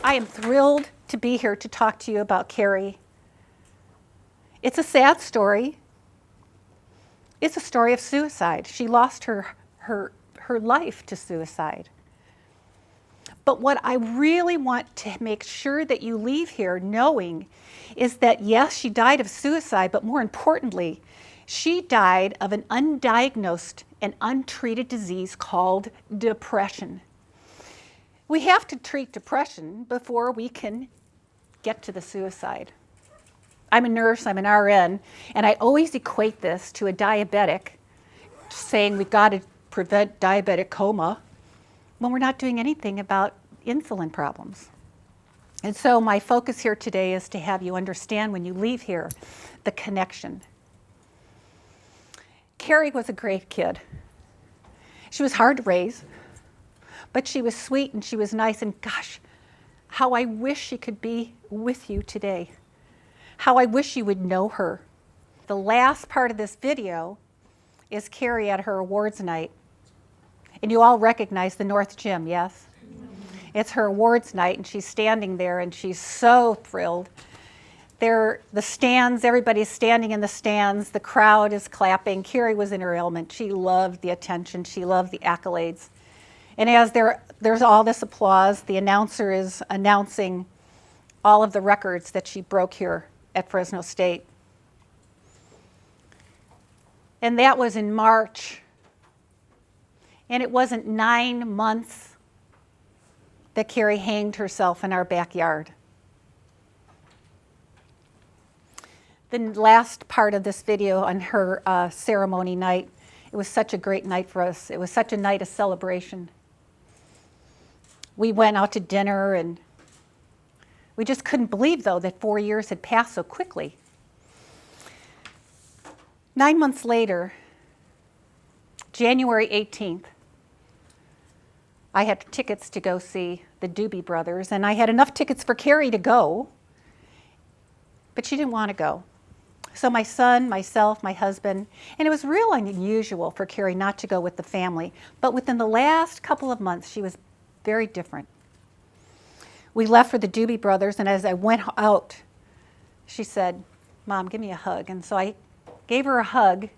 I am thrilled to be here to talk to you about Kari. It's a sad story. It's a story of suicide. She lost her life to suicide. But what I really want to make sure that you leave here knowing is that yes, she died of suicide, but more importantly, she died of an undiagnosed and untreated disease called depression. We have to treat depression before we can get to the suicide. I'm a nurse, I'm an RN, and I always equate this to a diabetic saying we've got to prevent diabetic coma when we're not doing anything about insulin problems. And so my focus here today is to have you understand when you leave here the connection. Kari was a great kid. She was hard to raise, but she was sweet and she was nice, and gosh, how I wish she could be with you today. How I wish you would know her. The last part of this video is Kari at her awards night. And you all recognize the North Gym, yes? It's her awards night, and she's standing there, and she's so thrilled. The stands, everybody's standing in the stands. The crowd is clapping. Kari was in her element. She loved the attention. She loved the accolades. And as there's all this applause, the announcer is announcing all of the records that she broke here at Fresno State. And that was in March. And it wasn't 9 months that Kari hanged herself in our backyard. The last part of this video on her ceremony night, it was such a great night for us. It was such a night of celebration. We went out to dinner, and we just couldn't believe, though, that 4 years had passed so quickly. 9 months later, January 18th, I had tickets to go see the Doobie Brothers, and I had enough tickets for Kari to go, but she didn't want to go. So my son, myself, my husband, and it was real unusual for Kari not to go with the family, but within the last couple of months, she was very different. We left for the Doobie Brothers, and as I went out, she said, "Mom, give me a hug." And so I gave her a hug,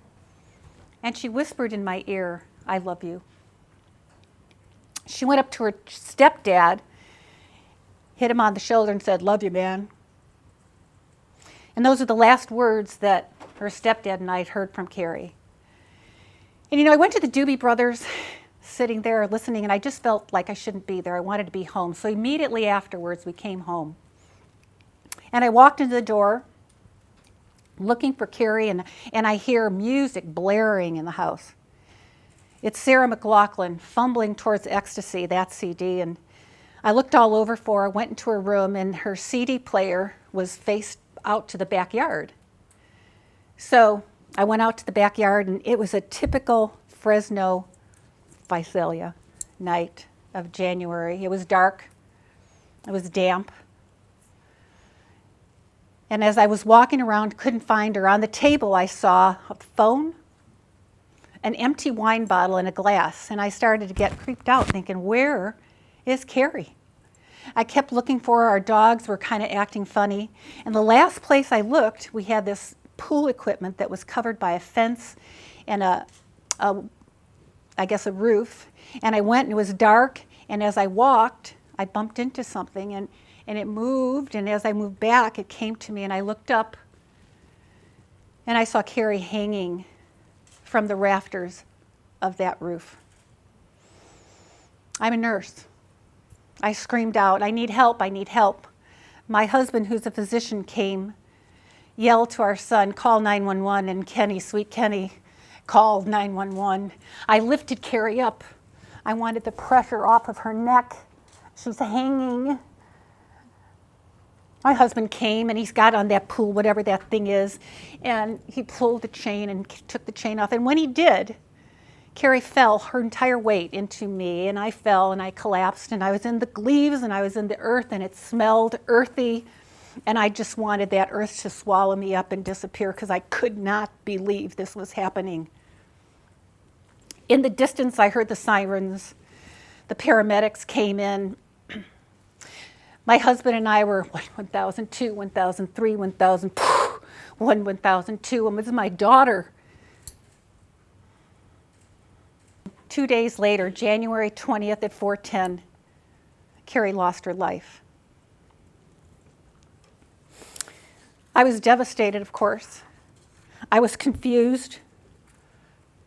and she whispered in my ear, "I love you." She went up to her stepdad, hit him on the shoulder, and said, "Love you, man." And those are the last words that her stepdad and I had heard from Kari. And I went to the Doobie Brothers, sitting there listening, and I just felt like I shouldn't be there. I wanted to be home. So immediately afterwards, we came home. And I walked into the door, looking for Kari, and I hear music blaring in the house. It's Sarah McLachlan, Fumbling Towards Ecstasy, that CD. And I looked all over for her, went into her room, and her CD player was faced out to the backyard. So I went out to the backyard, and it was a typical Fresno Visalia night of January. It was dark. It was damp. And as I was walking around, couldn't find her. On the table, I saw a phone, an empty wine bottle, and a glass. And I started to get creeped out, thinking, where is Kari? I kept looking for her. Our dogs were kind of acting funny. And the last place I looked, we had this pool equipment that was covered by a fence and I guess a roof. And I went, and it was dark. And as I walked, I bumped into something, and it moved. And as I moved back, it came to me, and I looked up, and I saw Kari hanging from the rafters of that roof. I'm a nurse. I screamed out, "I need help, I need help." My husband, who's a physician, came, yelled to our son, "Call 911, and Kenny, sweet Kenny, called 911. I lifted Kari up. I wanted the pressure off of her neck. She's hanging. My husband came, and he's got on that pool, whatever that thing is, and he pulled the chain and took the chain off. And when he did, Kari fell her entire weight into me, and I fell, and I collapsed, and I was in the leaves, and I was in the earth, and it smelled earthy, and I just wanted that earth to swallow me up and disappear because I could not believe this was happening. In the distance, I heard the sirens. The paramedics came in. My husband and I were 1,002, 1,003, 1,000, 1,002, and this is my daughter. 2 days later, January 20th at 4:10, Kari lost her life. I was devastated, of course. I was confused.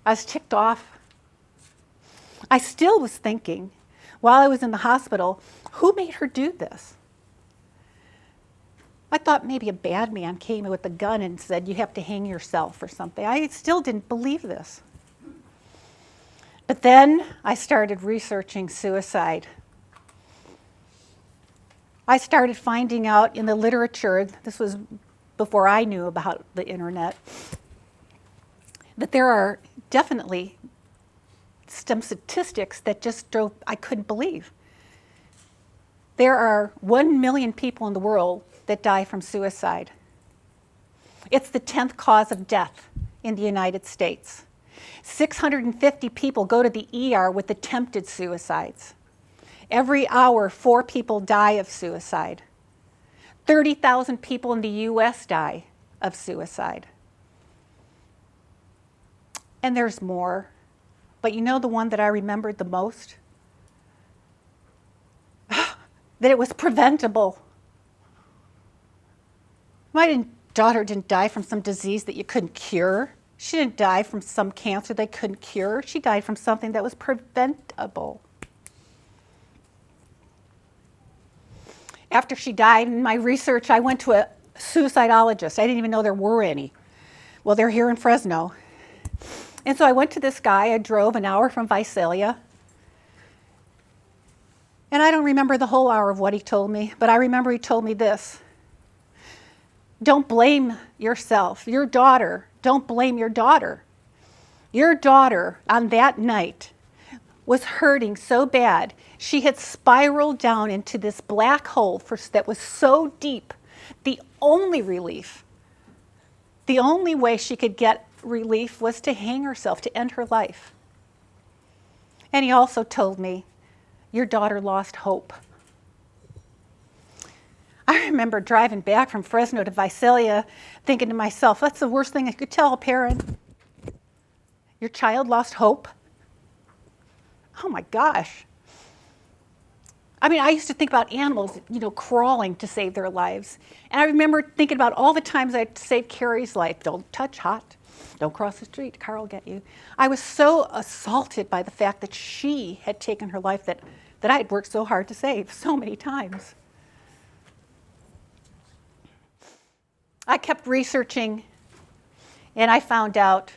I was ticked off. I still was thinking, while I was in the hospital, who made her do this? I thought maybe a bad man came in with a gun and said, you have to hang yourself or something. I still didn't believe this. But then I started researching suicide. I started finding out in the literature, this was before I knew about the internet, that there are definitely some statistics that just I couldn't believe. There are 1 million people in the world that die from suicide. It's the 10th cause of death in the United States. 650 people go to the ER with attempted suicides. Every hour, 4 people die of suicide. 30,000 people in the US die of suicide. And there's more. But you know the one that I remembered the most? That it was preventable. My daughter didn't die from some disease that you couldn't cure. She didn't die from some cancer they couldn't cure. She died from something that was preventable. After she died, in my research, I went to a suicidologist. I didn't even know there were any. Well, they're here in Fresno. And so I went to this guy. I drove an hour from Visalia. And I don't remember the whole hour of what he told me, but I remember he told me this. Don't blame yourself. Your daughter, don't blame your daughter. Your daughter on that night was hurting so bad, she had spiraled down into this black hole that was so deep. The only relief, the only way she could get relief was to hang herself, to end her life. And he also told me, your daughter lost hope. I remember driving back from Fresno to Visalia thinking to myself, that's the worst thing I could tell a parent. Your child lost hope? Oh my gosh. I mean, I used to think about animals, crawling to save their lives. And I remember thinking about all the times I saved Kari's life. Don't touch hot. Don't cross the street. Carl will get you. I was so assaulted by the fact that she had taken her life that I had worked so hard to save so many times. I kept researching, and I found out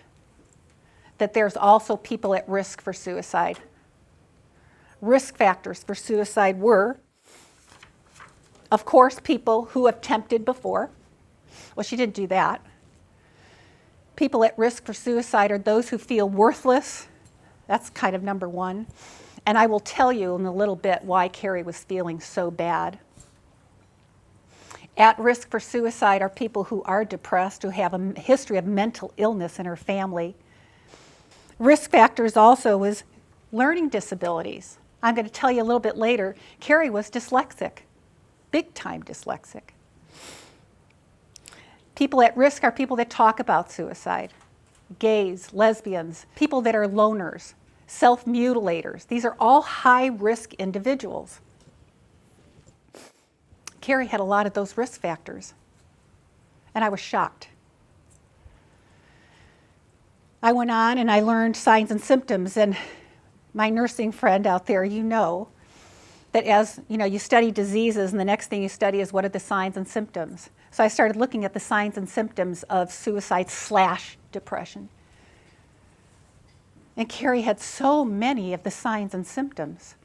that there's also people at risk for suicide. Risk factors for suicide were, of course, people who have attempted before. Well, she didn't do that. People at risk for suicide are those who feel worthless. That's kind of number one. And I will tell you in a little bit why Kari was feeling so bad. At risk for suicide are people who are depressed, who have a history of mental illness in her family. Risk factors also was learning disabilities. I'm going to tell you a little bit later, Kari was dyslexic, big time dyslexic. People at risk are people that talk about suicide, gays, lesbians, people that are loners, self-mutilators. These are all high-risk individuals. Kari had a lot of those risk factors, and I was shocked. I went on and I learned signs and symptoms, and my nursing friend out there, that as you study diseases, and the next thing you study is what are the signs and symptoms. So I started looking at the signs and symptoms of suicide/depression. And Kari had so many of the signs and symptoms.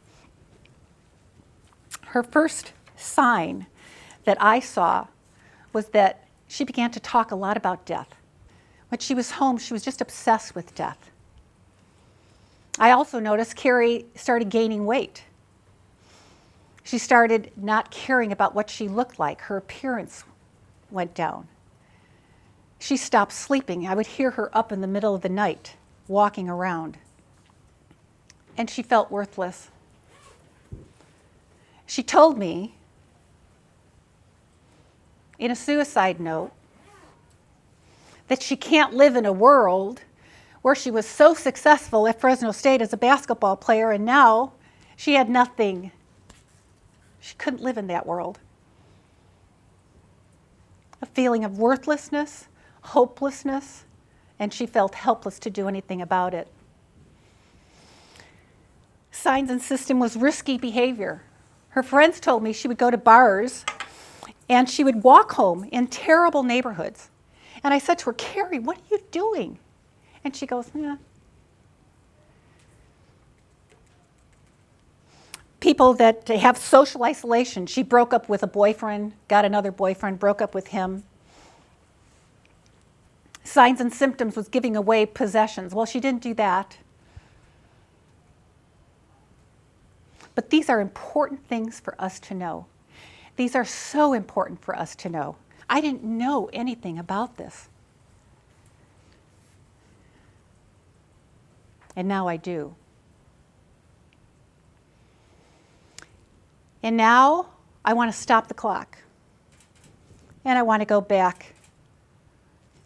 Her first sign that I saw was that she began to talk a lot about death. When she was home, she was just obsessed with death. I also noticed Kari started gaining weight. She started not caring about what she looked like. Her appearance went down. She stopped sleeping. I would hear her up in the middle of the night, walking around. And she felt worthless. She told me in a suicide note that she can't live in a world where she was so successful at Fresno State as a basketball player and now she had nothing. She couldn't live in that world. A feeling of worthlessness, hopelessness, and she felt helpless to do anything about it. Signs and system was risky behavior. Her friends told me she would go to bars and she would walk home in terrible neighborhoods. And I said to her, Kari, what are you doing? And she goes, yeah. People that have social isolation. She broke up with a boyfriend, got another boyfriend, broke up with him. Signs and symptoms was giving away possessions. Well, she didn't do that. But these are important things for us to know. These are so important for us to know. I didn't know anything about this. And now I do. And now I want to stop the clock. And I want to go back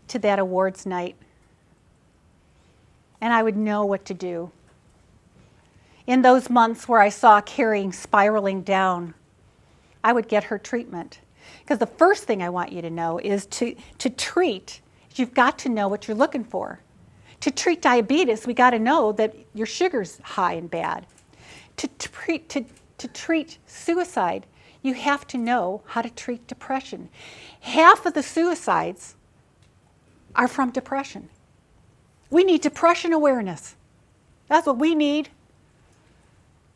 to that awards night. And I would know what to do. In those months where I saw Kari spiraling down, I would get her treatment. Because the first thing I want you to know is to treat, you've got to know what you're looking for. To treat diabetes, we got to know that your sugar's high and bad. To treat suicide, you have to know how to treat depression. Half of the suicides are from depression. We need depression awareness. That's what we need.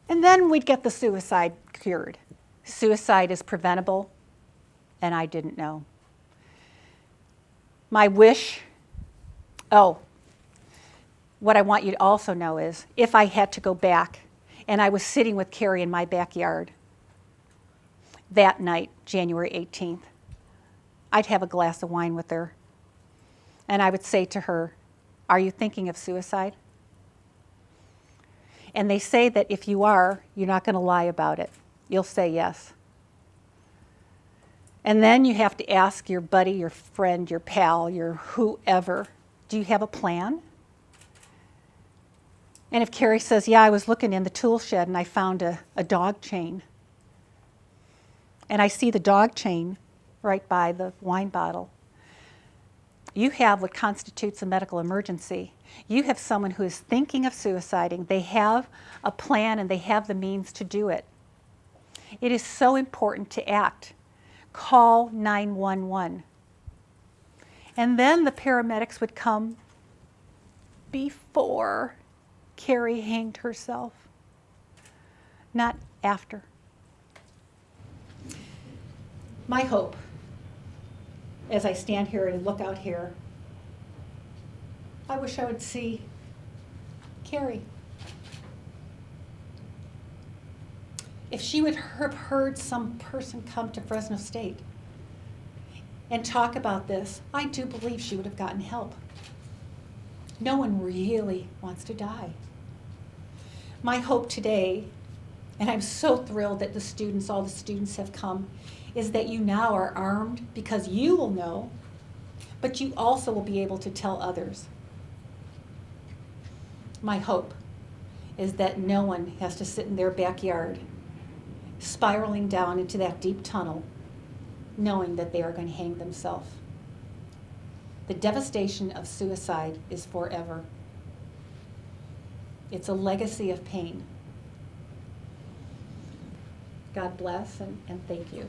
And then we'd get the suicide cured. Suicide is preventable, and I didn't know. My wish, what I want you to also know is if I had to go back and I was sitting with Kari in my backyard that night, January 18th, I'd have a glass of wine with her. And I would say to her, are you thinking of suicide? And they say that if you are, you're not going to lie about it. You'll say yes. And then you have to ask your buddy, your friend, your pal, your whoever, do you have a plan? And if Kari says, yeah, I was looking in the tool shed and I found a dog chain. And I see the dog chain right by the wine bottle. You have what constitutes a medical emergency. You have someone who is thinking of suiciding. They have a plan and they have the means to do it. It is so important to act. Call 911. And then the paramedics would come before Kari hanged herself, not after. My hope, as I stand here and look out here, I wish I would see Kari. If she would have heard some person come to Fresno State and talk about this, I do believe she would have gotten help. No one really wants to die. My hope today, and I'm so thrilled that all the students have come, is that you now are armed because you will know, but you also will be able to tell others. My hope is that no one has to sit in their backyard spiraling down into that deep tunnel knowing that they are going to hang themselves. The devastation of suicide is forever. It's a legacy of pain. God bless and thank you.